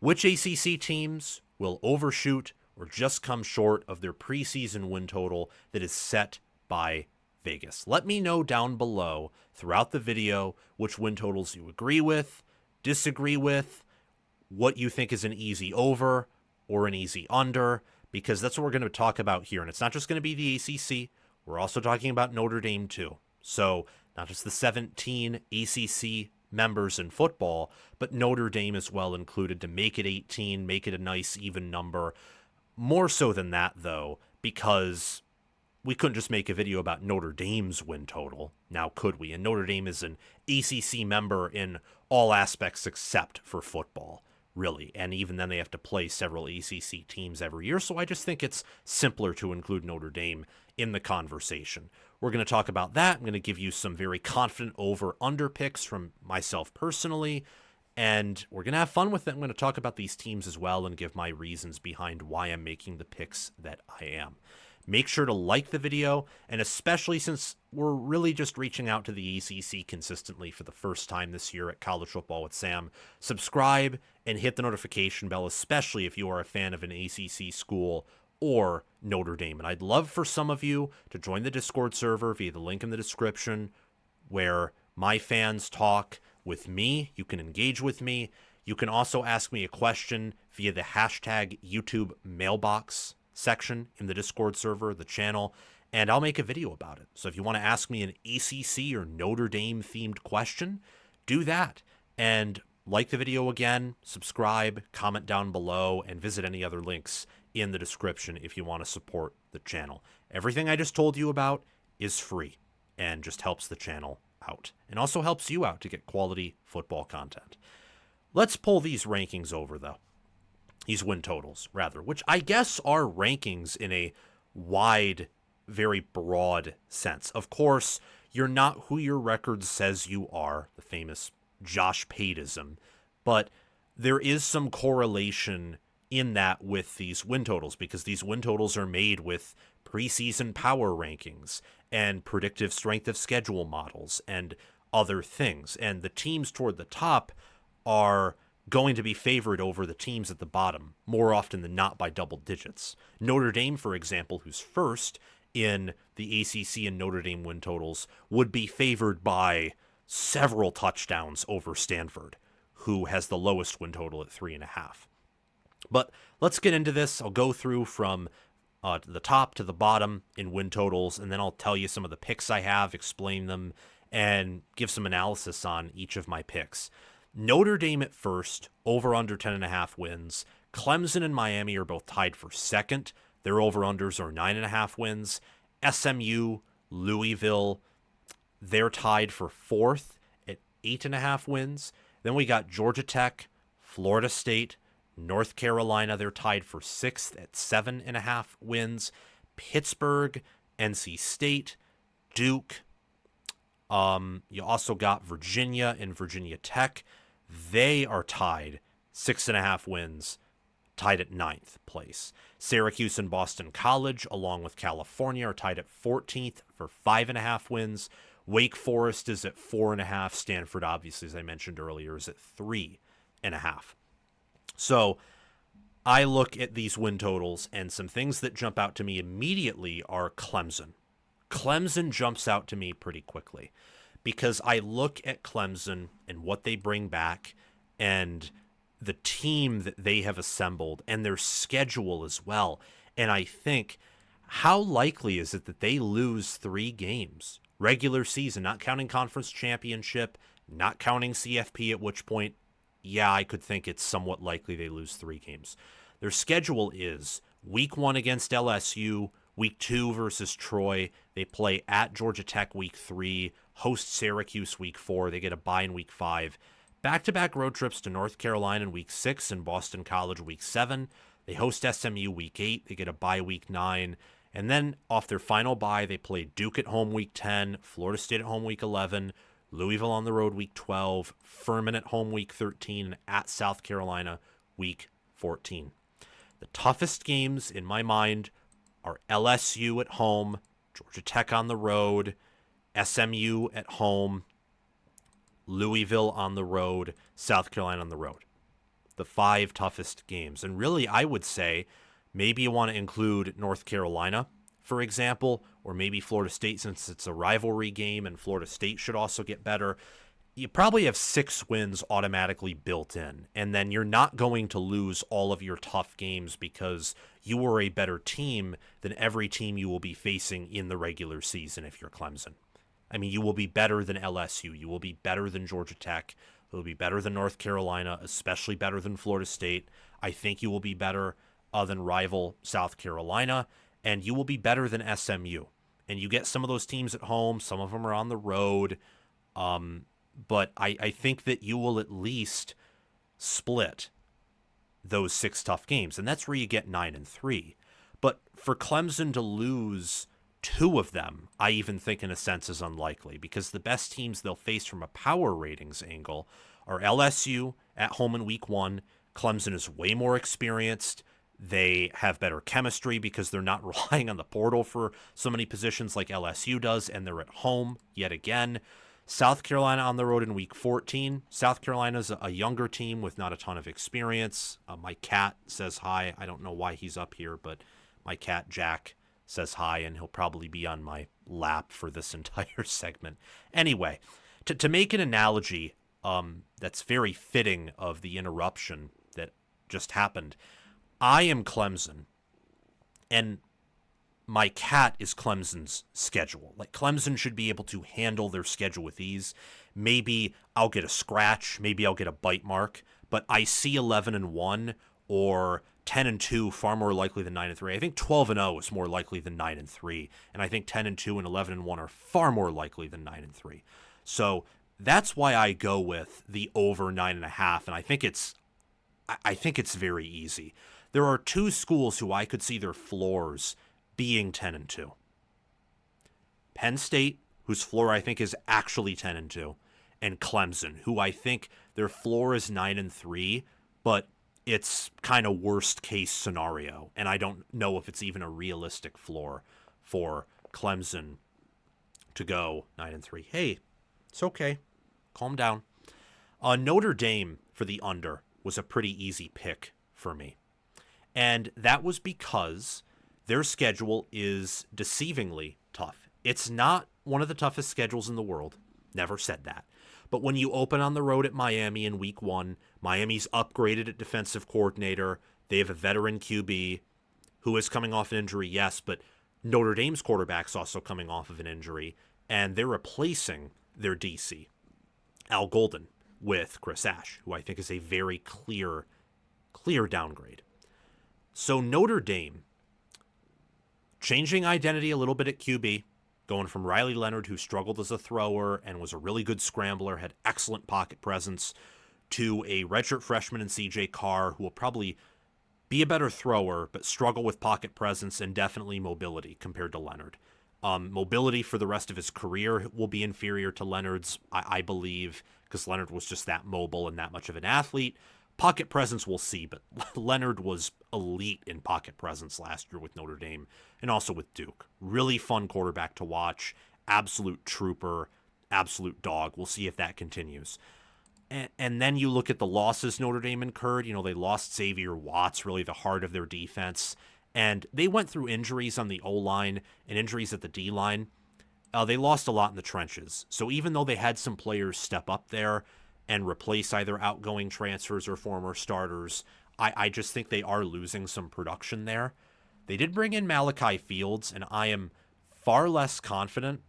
Which ACC teams will overshoot or just come short of their preseason win total that is set by Vegas? Let me know down below throughout the video which win totals you agree with, disagree with, what you think is an easy over or an easy under, because that's what we're going to talk about here. And it's not just going to be the ACC. We're also talking about Notre Dame too. So not just the 17 ACC members in football, but Notre Dame as well included to make it 18, make it a nice even number. More so than that, though, because we couldn't just make a video about Notre Dame's win total. Now, could we? And Notre Dame is an ACC member in all aspects except for football, really. And even then, they have to play several ACC teams every year. So I just think it's simpler to include Notre Dame in the conversation. We're going to talk about that. I'm going to give you some very confident over-under picks from myself personally. And we're going to have fun with it. I'm going to talk about these teams as well and give my reasons behind why I'm making the picks that I am. Make sure to like the video, and especially since we're really just reaching out to the ACC consistently for the first time this year at College Football with Sam, subscribe and hit the notification bell, especially if you are a fan of an ACC school or Notre Dame. And I'd love for some of you to join the Discord server via the link in the description where my fans talk with me. You can engage with me. You can also ask me a question via the hashtag YouTube mailbox section in the Discord server, the channel, and I'll make a video about it. So if you want to ask me an ACC or Notre Dame themed question, do that. And like the video again, subscribe, comment down below, and visit any other links in the description if you want to support the channel. Everything I just told you about is free and just helps the channel out and also helps you out to get quality football content. Let's pull these rankings over, though. These win totals, rather, which I guess are rankings in a wide, very broad sense. Of course, you're not who your record says you are, the famous Josh Pateism, but there is some correlation in that with these win totals, because these win totals are made with preseason power rankings and predictive strength of schedule models and other things. And the teams toward the top are going to be favored over the teams at the bottom more often than not by double digits. Notre Dame, for example, who's first in the ACC and Notre Dame win totals, would be favored by several touchdowns over Stanford, who has the lowest win total at 3.5. But let's get into this. I'll go through from the top to the bottom in win totals, and then I'll tell you some of the picks I have, explain them, and give some analysis on each of my picks. Notre Dame at first, over under 10.5 wins. Clemson and Miami are both tied for second. Their over-unders are 9.5 wins. SMU, Louisville, they're tied for fourth at 8.5 wins. Then we got Georgia Tech, Florida State, North Carolina, they're tied for sixth at 7.5 wins. Pittsburgh, NC State, Duke. You also got Virginia and Virginia Tech. They are tied 6.5 wins, tied at 9th place. Syracuse and Boston College, along with California, are tied at 14th for 5.5 wins. Wake Forest is at 4.5. Stanford, obviously, as I mentioned earlier, is at 3.5. So I look at these win totals, and some things that jump out to me immediately are Clemson. Clemson jumps out to me pretty quickly because I look at Clemson and what they bring back and the team that they have assembled and their schedule as well. And I think, how likely is it that they lose 3 games? Regular season, not counting conference championship, not counting CFP, at which point, yeah, I could think it's somewhat likely they lose 3 games. Their schedule is week 1 against LSU, week 2 versus Troy. They play at Georgia Tech week 3, host Syracuse week 4. They get a bye in week 5. Back-to-back road trips to North Carolina in week 6 and Boston College week 7. They host SMU week 8. They get a bye week 9. And then off their final bye, they play Duke at home week 10, Florida State at home week 11, Louisville on the road week 12, Furman at home week 13, and at South Carolina week 14. The toughest games in my mind are LSU at home, Georgia Tech on the road, SMU at home, Louisville on the road, South Carolina on the road. the 5 toughest games. And really, I would say maybe you want to include North Carolina, for example, or maybe Florida State, since it's a rivalry game and Florida State should also get better. You probably have 6 wins automatically built in, and then you're not going to lose all of your tough games because you are a better team than every team you will be facing in the regular season if you're Clemson. I mean, you will be better than LSU. You will be better than Georgia Tech. You will be better than North Carolina, especially better than Florida State. I think you will be better than rival South Carolina, and you will be better than SMU. And you get some of those teams at home. Some of them are on the road. But I think that you will at least split those 6 tough games. And that's where you get 9-3. But for Clemson to lose 2 of them, I even think in a sense is unlikely, because the best teams they'll face from a power ratings angle are LSU at home in week 1. Clemson is way more experienced. They have better chemistry because they're not relying on the portal for so many positions like LSU does, and they're at home yet again. South Carolina on the road in week 14. South Carolina's a younger team with not a ton of experience. My cat says hi. I don't know why he's up here, but my cat Jack says hi, and he'll probably be on my lap for this entire segment. Anyway, to make an analogy that's very fitting of the interruption that just happened, I am Clemson, and my cat is Clemson's schedule. Like, Clemson should be able to handle their schedule with ease. Maybe I'll get a scratch, maybe I'll get a bite mark, but I see 11-1 or 10-2 far more likely than 9-3. I think 12-0 is more likely than 9-3, and I think 10-2 and 11-1 are far more likely than 9-3. So that's why I go with the over 9.5, and I think it's very easy. There are 2 schools who I could see their floors being 10-2. Penn State, whose floor I think is actually 10-2, and Clemson, who I think their floor is 9-3, but it's kind of worst case scenario, and I don't know if it's even a realistic floor for Clemson to go 9-3. Hey, it's okay. Calm down. Notre Dame for the under was a pretty easy pick for me, and that was because their schedule is deceivingly tough. It's not one of the toughest schedules in the world. Never said that. But when you open on the road at Miami in week 1, Miami's upgraded at defensive coordinator. They have a veteran QB who is coming off an injury, yes, but Notre Dame's quarterback's also coming off of an injury, and they're replacing their DC, Al Golden, with Chris Ash, who I think is a very clear downgrade. So Notre Dame, changing identity a little bit at QB, going from Riley Leonard, who struggled as a thrower and was a really good scrambler, had excellent pocket presence, to a redshirt freshman in CJ Carr, who will probably be a better thrower, but struggle with pocket presence and definitely mobility compared to Leonard. Mobility for the rest of his career will be inferior to Leonard's, I believe, because Leonard was just that mobile and that much of an athlete. Pocket presence we'll see, but Leonard was elite in pocket presence last year with Notre Dame and also with Duke. Really fun quarterback to watch, absolute trooper, absolute dog. We'll see if that continues. And then you look at the losses Notre Dame incurred. You know, they lost Xavier Watts, really the heart of their defense. And they went through injuries on the O-line and injuries at the D-line. They lost a lot in the trenches. So even though they had some players step up there and replace either outgoing transfers or former starters, I just think they are losing some production there. They did bring in Malachi Fields, and I am far less confident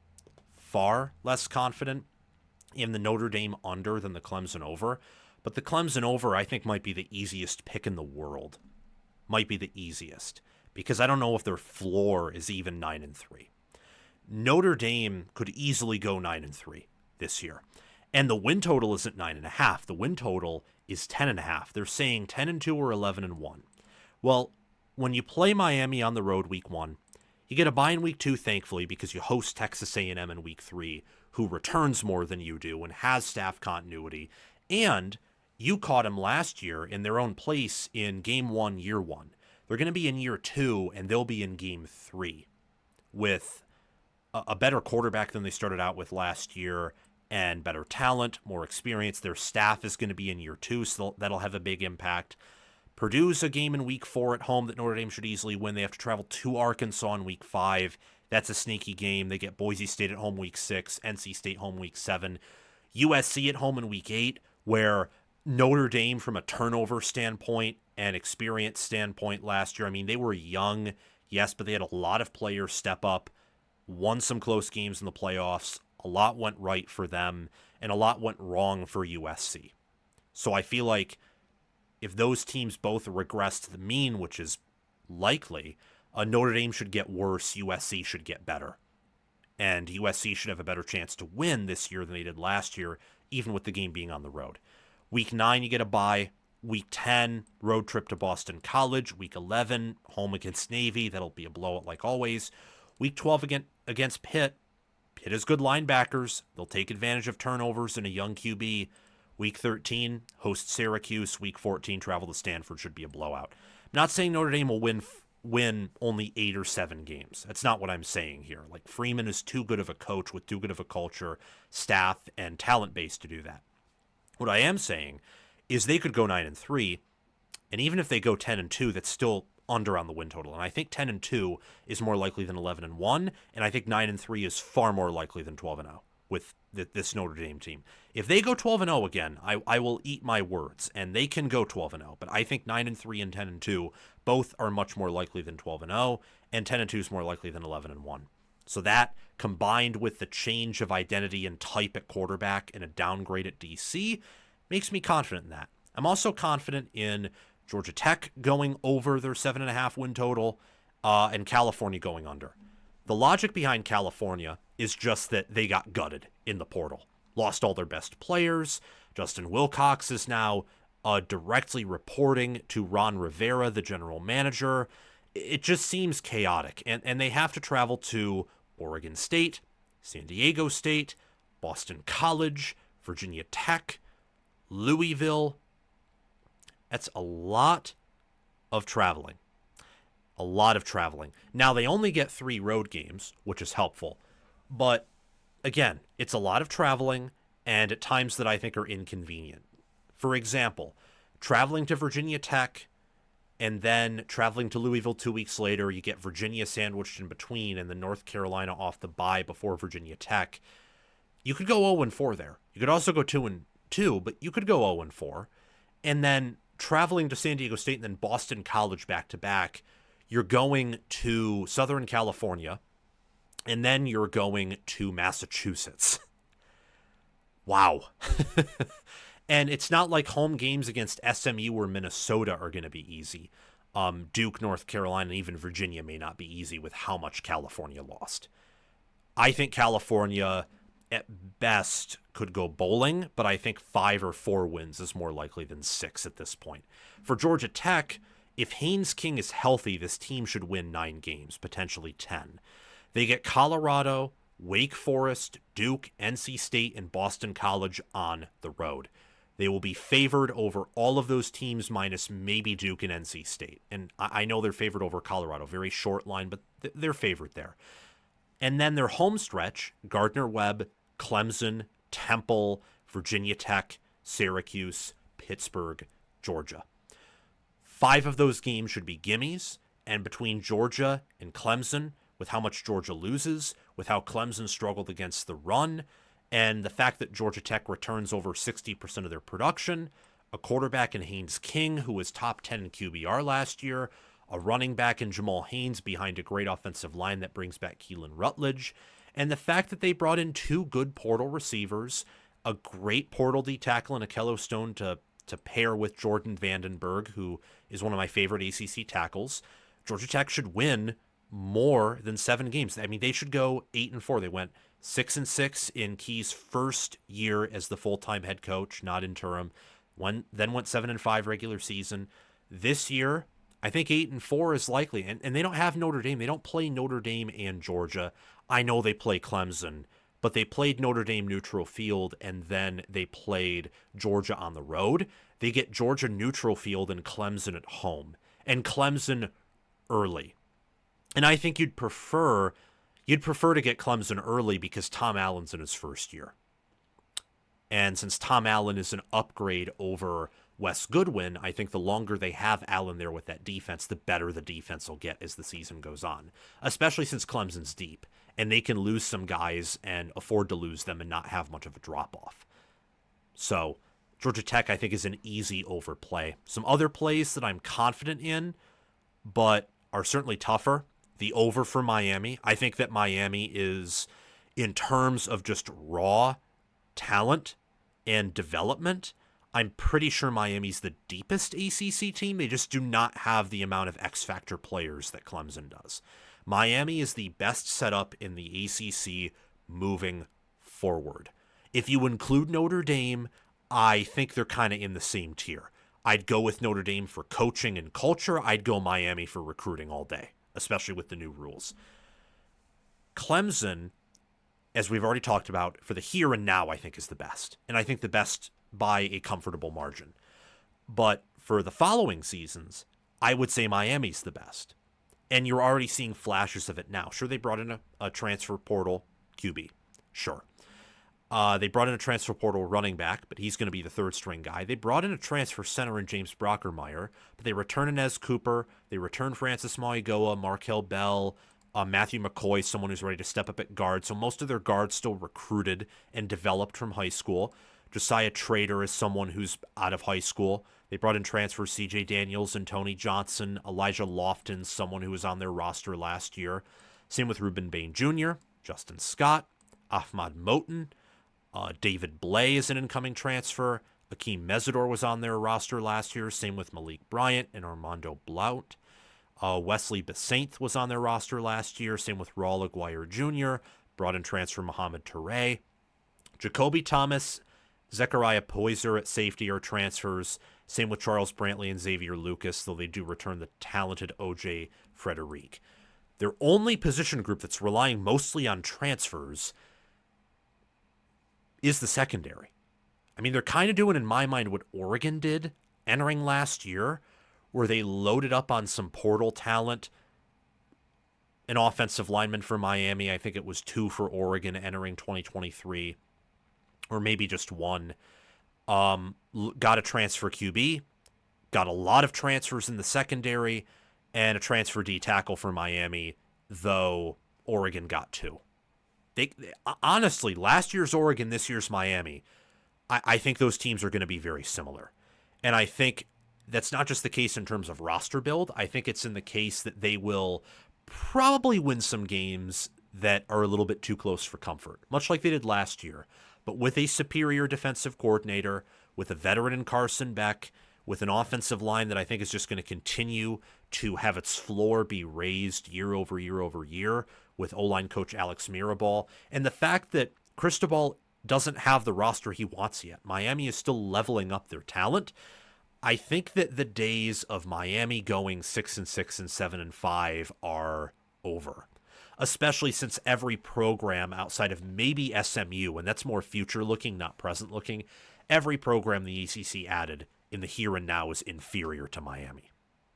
in the Notre Dame under than the Clemson over. But the Clemson over, I think, might be the easiest pick in the world. Might be the easiest, because I don't know if their floor is even 9-3. Notre Dame could easily go 9-3 this year. And the win total isn't 9.5. The win total is 10.5. They're saying 10-2 or 11-1. Well, when you play Miami on the road week 1, you get a bye in week 2, thankfully, because you host Texas A&M in week 3, who returns more than you do and has staff continuity. And you caught them last year in their own place in game 1, year 1. They're going to be in year 2, and they'll be in game 3 with a better quarterback than they started out with last year, and better talent, more experience. Their staff is going to be in year 2, so that'll have a big impact. Purdue's a game in week 4 at home that Notre Dame should easily win. They have to travel to Arkansas in week 5. That's a sneaky game. They get Boise State at home week 6, NC State home week 7, USC at home in week 8, where Notre Dame, from a turnover standpoint and experience standpoint last year, I mean, they were young, yes, but they had a lot of players step up, won some close games in the playoffs. A lot went right for them, and a lot went wrong for USC. So I feel like if those teams both regress to the mean, which is likely, Notre Dame should get worse, USC should get better. And USC should have a better chance to win this year than they did last year, even with the game being on the road. Week 9, you get a bye. Week 10, road trip to Boston College. Week 11, home against Navy. That'll be a blowout like always. Week 12 against Pitt. Pitt has good linebackers. They'll take advantage of turnovers and a young QB. Week 13, host Syracuse. Week 14, travel to Stanford. Should be a blowout. I'm not saying Notre Dame will win only 8 or 7 games. That's not what I'm saying here. Like, Freeman is too good of a coach with too good of a culture, staff, and talent base to do that. What I am saying is they could go 9-3, and even if they go 10-2, that's still under on the win total. And I think 10-2 is more likely than 11-1, and I think 9-3 is far more likely than 12-0 with this Notre Dame team. If they go 12-0 again, I will eat my words, and they can go 12-0. But I think 9-3 and 10-2 both are much more likely than 12-0, and 10-2 is more likely than 11-1. So that, combined with the change of identity and type at quarterback and a downgrade at DC, makes me confident in that. I'm also confident in Georgia Tech going over their 7.5 win total, and California going under. The logic behind California is just that they got gutted in the portal. Lost all their best players. Justin Wilcox is now directly reporting to Ron Rivera, the general manager. It just seems chaotic. And they have to travel to Oregon State, San Diego State, Boston College, Virginia Tech, Louisville. That's a lot of traveling. A lot of traveling. Now, they only get 3 road games, which is helpful. But, again, it's a lot of traveling, and at times that I think are inconvenient. For example, traveling to Virginia Tech and then traveling to Louisville 2 weeks later, you get Virginia sandwiched in between and then North Carolina off the bye before Virginia Tech. You could go 0-4 there. You could also go 2-2, but you could go 0-4. And then traveling to San Diego State and then Boston College back-to-back, you're going to Southern California, and then you're going to Massachusetts. Wow. And it's not like home games against SMU or Minnesota are going to be easy. Duke, North Carolina, and even Virginia may not be easy with how much California lost. I think California, at best, could go bowling, but I think 5 or 4 wins is more likely than 6 at this point. For Georgia Tech, if Haynes King is healthy, this team should win 9 games, potentially 10. They get Colorado, Wake Forest, Duke, NC State, and Boston College on the road. They will be favored over all of those teams minus maybe Duke and NC State. And I know they're favored over Colorado. Very short line, but they're favored there. And then their home stretch, Gardner-Webb, Clemson, Temple, Virginia Tech, Syracuse, Pittsburgh, Georgia. 5 of those games should be gimmies, and between Georgia and Clemson, with how much Georgia loses, with how Clemson struggled against the run, and the fact that Georgia Tech returns over 60% of their production, a quarterback in Haynes King, who was top 10 in QBR last year, a running back in Jamal Haynes behind a great offensive line that brings back Keelan Rutledge, and the fact that they brought in 2 good portal receivers, a great portal D tackle in Akello Stone to pair with Jordan Vandenberg, who is one of my favorite ACC tackles. Georgia Tech should win more than 7 games. I mean, they should go 8-4. They went 6-6 in Key's first year as the full-time head coach, not interim. Then went 7-5 regular season. This year, I think 8-4 is likely. And they don't have Notre Dame. They don't play Notre Dame and Georgia. I know they play Clemson, but they played Notre Dame neutral field, and then they played Georgia on the road. They get Georgia neutral field and Clemson at home, and Clemson early. And I think you'd prefer to get Clemson early because Tom Allen's in his first year. And since Tom Allen is an upgrade over Wes Goodwin, I think the longer they have Allen there with that defense, the better the defense will get as the season goes on, especially since Clemson's deep and they can lose some guys and afford to lose them and not have much of a drop-off. So Georgia Tech, I think, is an easy overplay. Some other plays that I'm confident in, but are certainly tougher. The over for Miami. I think that Miami is, in terms of just raw talent and development, I'm pretty sure Miami's the deepest ACC team. They just do not have the amount of X-factor players that Clemson does. Miami is the best setup in the ACC moving forward. If you include Notre Dame, I think they're kind of in the same tier. I'd go with Notre Dame for coaching and culture. I'd go Miami for recruiting all day, especially with the new rules. Clemson, as we've already talked about, for the here and now, I think is the best. And I think the best by a comfortable margin. But for the following seasons, I would say Miami's the best. And you're already seeing flashes of it now. Sure, they brought in a transfer portal QB. Sure. They brought in a transfer portal running back, but he's going to be the third string guy. They brought in a transfer center in James Brockermeyer, but they returned Inez Cooper. They returned Francis Mauigoa, Markel Bell, Matthew McCoy, someone who's ready to step up at guard. So most of their guards still recruited and developed from high school. Josiah Trader is someone who's out of high school. They brought in transfers C.J. Daniels and Tony Johnson, Elijah Lofton, someone who was on their roster last year. Same with Reuben Bain Jr., Justin Scott, Ahmad Moten, David Blay is an incoming transfer. Akeem Mesidor was on their roster last year. Same with Malik Bryant and Armando Blount. Wesley Besaint was on their roster last year. Same with Raul Aguirre Jr. Brought in transfer Mohamed Touré. Jacoby Thomas, Zechariah Poyser at safety are transfers. Same with Charles Brantley and Xavier Lucas, though they do return the talented O.J. Frederic. Their only position group that's relying mostly on transfers is the secondary. I mean, they're kind of doing, in my mind, what Oregon did entering last year, where they loaded up on some portal talent. An offensive lineman for Miami, I think it was 2 for Oregon entering 2023, or maybe just 1. Got a transfer QB, got a lot of transfers in the secondary, and a transfer D tackle for Miami, though Oregon got 2. They honestly, last year's Oregon, this year's Miami, I think those teams are going to be very similar. And I think that's not just the case in terms of roster build. I think it's in the case that they will probably win some games that are a little bit too close for comfort, much like they did last year. But with a superior defensive coordinator, with a veteran in Carson Beck, with an offensive line that I think is just going to continue to have its floor be raised year over year over year, with O-line coach Alex Mirabal, and the fact that Cristobal doesn't have the roster he wants yet. Miami is still leveling up their talent. I think that the days of Miami going 6-6 and 7-5 are over, especially since every program outside of maybe SMU, and that's more future looking, not present looking, every program the ACC added in the here and now is inferior to Miami.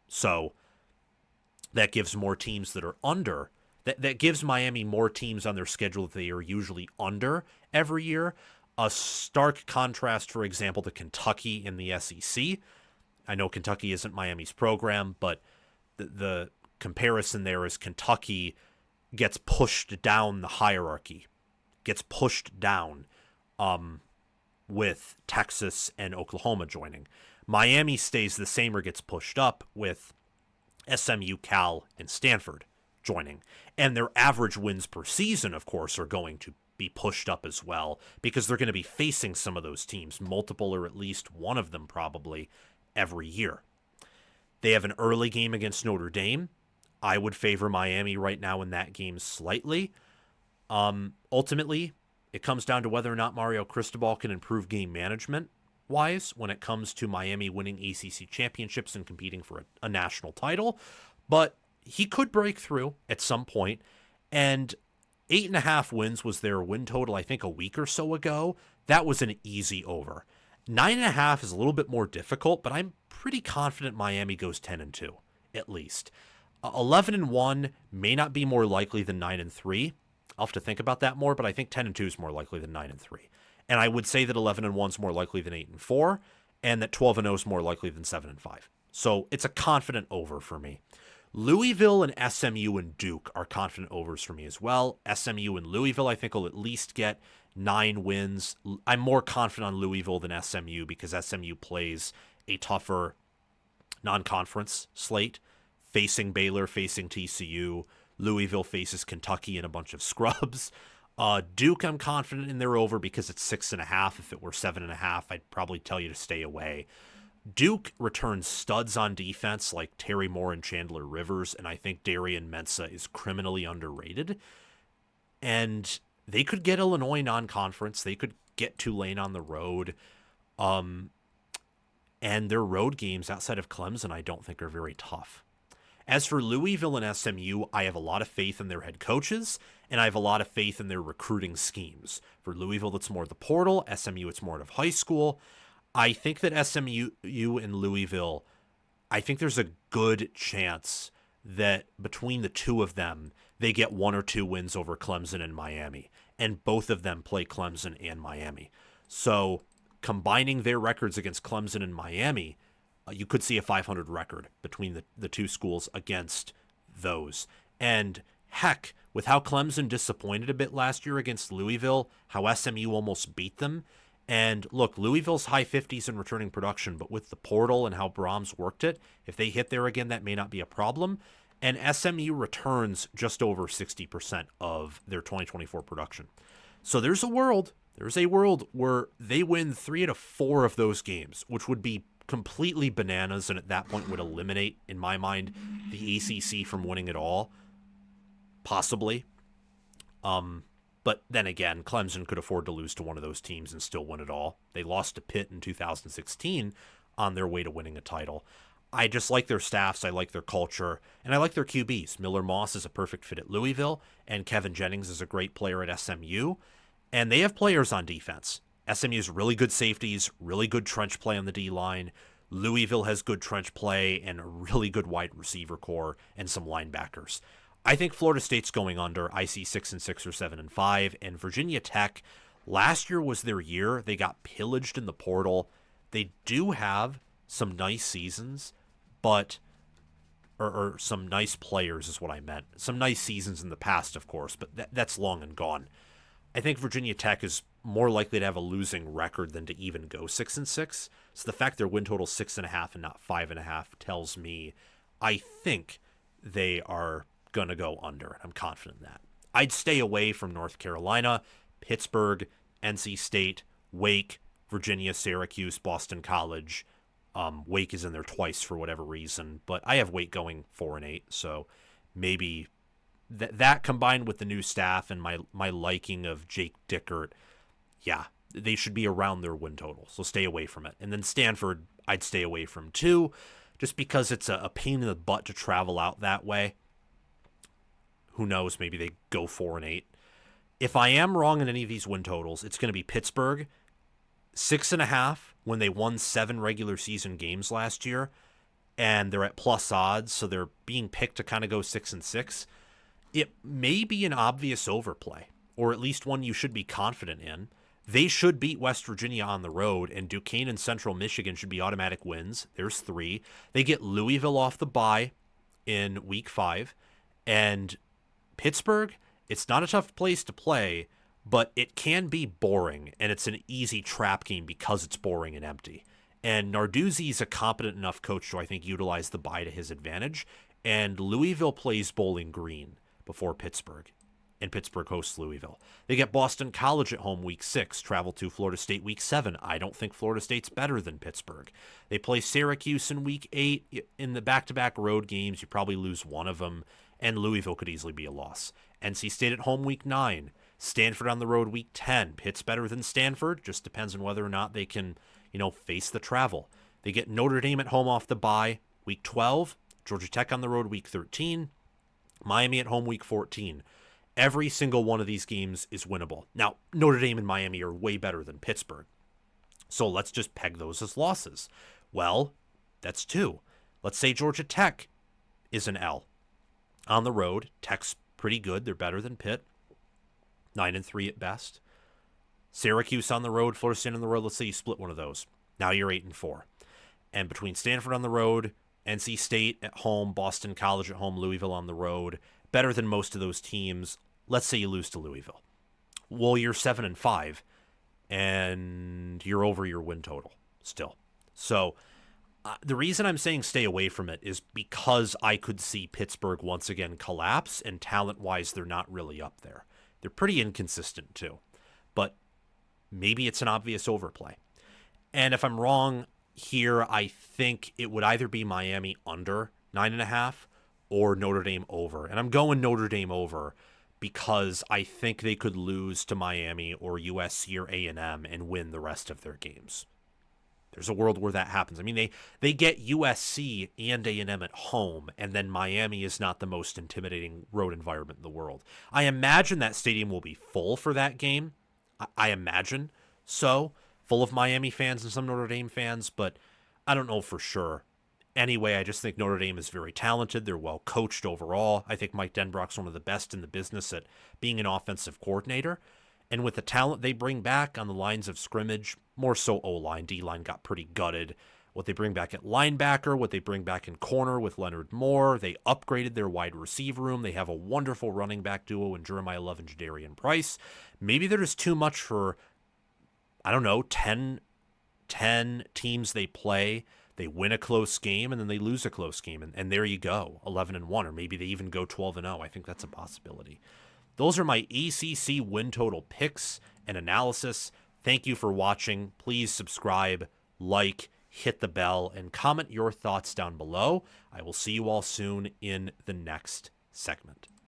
So that gives more teams that are under. That gives Miami more teams on their schedule that they are usually under every year. A stark contrast, for example, to Kentucky in the SEC. I know Kentucky isn't Miami's program, but the comparison there is Kentucky gets pushed down the hierarchy, gets pushed down with Texas and Oklahoma joining. Miami stays the same or gets pushed up with SMU, Cal, and Stanford joining. And their average wins per season, of course, are going to be pushed up as well because they're going to be facing some of those teams, multiple or at least one of them probably, every year. They have an early game against Notre Dame. I would favor Miami right now in that game slightly. Ultimately, it comes down to whether or not Mario Cristobal can improve game management-wise when it comes to Miami winning ACC championships and competing for a national title. But he could break through at some point, and 8.5 wins was their win total, I think, a week or so ago. That was an easy over. 9.5 is a little bit more difficult, but I'm pretty confident Miami goes 10-2, at least. 11-1 may not be more likely than 9-3. I'll have to think about that more, but I think 10-2 is more likely than 9-3. And I would say that 11-1 is more likely than 8-4, and that 12-0 is more likely than 7-5. So it's a confident over for me. Louisville and SMU and Duke are confident overs for me as well. SMU and Louisville, I think, will at least get 9 wins. I'm more confident on Louisville than SMU because SMU plays a tougher non-conference slate, facing Baylor, facing TCU. Louisville faces Kentucky and a bunch of scrubs. Duke, I'm confident in their over because it's 6.5. If it were 7.5, I'd probably tell you to stay away. Duke returns studs on defense like Terry Moore and Chandler Rivers, and I think Darian Mensah is criminally underrated. And they could get Illinois non-conference. They could get Tulane on the road. And their road games outside of Clemson I don't think are very tough. As for Louisville and SMU, I have a lot of faith in their head coaches, and I have a lot of faith in their recruiting schemes. For Louisville, it's more the portal. SMU, it's more of high school. I think that SMU and Louisville, I think there's a good chance that between the two of them, they get 1 or 2 wins over Clemson and Miami. And both of them play Clemson and Miami. So combining their records against Clemson and Miami, you could see a 500 record between the two schools against those. And heck, with how Clemson disappointed a bit last year against Louisville, how SMU almost beat them. And look, Louisville's high 50s in returning production, but with the portal and how Brahms worked it, if they hit there again, that may not be a problem. And SMU returns just over 60% of their 2024 production. So there's a world where they win 3 out of 4 of those games, which would be completely bananas, and at that point would eliminate, in my mind, the ACC from winning it all. Possibly. But then again, Clemson could afford to lose to one of those teams and still win it all. They lost to Pitt in 2016 on their way to winning a title. I just like their staffs, I like their culture, and I like their QBs. Miller Moss is a perfect fit at Louisville, and Kevin Jennings is a great player at SMU. And they have players on defense. SMU has really good safeties, really good trench play on the D-line. Louisville has good trench play and a really good wide receiver core and some linebackers. I think Florida State's going under. I see 6-6 or 7-5. And Virginia Tech, last year was their year. They got pillaged in the portal. They do have some nice seasons, but or some nice players is what I meant. Some nice seasons in the past, of course, but that's long and gone. I think Virginia Tech is more likely to have a losing record than to even go 6-6. So the fact their win total 6.5 and not 5.5 tells me I think they are going to go under. I'm confident in that. I'd stay away from North Carolina, Pittsburgh, NC State, Wake, Virginia, Syracuse, Boston College. Wake is in there twice for whatever reason, but I have Wake going 4-8. So maybe that combined with the new staff and my liking of Jake Dickert, yeah, they should be around their win total. So stay away from it. And then Stanford, I'd stay away from too, just because it's a pain in the butt to travel out that way. Who knows? Maybe they go 4-8. If I am wrong in any of these win totals, it's going to be Pittsburgh 6.5 when they won 7 regular season games last year, and they're at plus odds, so they're being picked to kind of go 6-6. It may be an obvious overplay, or at least one you should be confident in. They should beat West Virginia on the road, and Duquesne and Central Michigan should be automatic wins. There's 3. They get Louisville off the bye in week 5, and Pittsburgh, it's not a tough place to play, but it can be boring, and it's an easy trap game because it's boring and empty. And Narduzzi's a competent enough coach to, I think, utilize the bye to his advantage, and Louisville plays Bowling Green before Pittsburgh, and Pittsburgh hosts Louisville. They get Boston College at home week 6, travel to Florida State week 7. I don't think Florida State's better than Pittsburgh. They play Syracuse in week 8. In the back-to-back road games, you probably lose one of them, and Louisville could easily be a loss. NC State at home week 9. Stanford on the road week 10. Pitt's better than Stanford. Just depends on whether or not they can, face the travel. They get Notre Dame at home off the bye week 12. Georgia Tech on the road week 13. Miami at home week 14. Every single one of these games is winnable. Now, Notre Dame and Miami are way better than Pittsburgh. So let's just peg those as losses. Well, that's 2. Let's say Georgia Tech is an L. On the road, Tech's pretty good. They're better than Pitt. 9-3 at best. Syracuse on the road, Florida State on the road. Let's say you split one of those. Now you're 8-4. And between Stanford on the road, NC State at home, Boston College at home, Louisville on the road, better than most of those teams. Let's say you lose to Louisville. Well, you're 7-5, and you're over your win total still. So the reason I'm saying stay away from it is because I could see Pittsburgh once again collapse, and talent-wise, they're not really up there. They're pretty inconsistent too. But maybe it's an obvious overplay. And if I'm wrong here, I think it would either be Miami under 9.5 or Notre Dame over. And I'm going Notre Dame over because I think they could lose to Miami or USC or A&M and win the rest of their games. There's a world where that happens. I mean, they get USC and A&M at home, and then Miami is not the most intimidating road environment in the world. I imagine that stadium will be full for that game. I imagine so. Full of Miami fans and some Notre Dame fans, but I don't know for sure. Anyway, I just think Notre Dame is very talented. They're well coached overall. I think Mike Denbrock's one of the best in the business at being an offensive coordinator. And with the talent they bring back on the lines of scrimmage, more so O-line, D-line got pretty gutted. What they bring back at linebacker, what they bring back in corner with Leonard Moore, they upgraded their wide receiver room. They have a wonderful running back duo in Jeremiah Love and Jadarian Price. Maybe they're just too much for, 10 teams they play. They win a close game and then they lose a close game. And there you go, 11-1, or maybe they even go 12-0. I think that's a possibility. Those are my ACC win total picks and analysis. Thank you for watching. Please subscribe, like, hit the bell, and comment your thoughts down below. I will see you all soon in the next segment.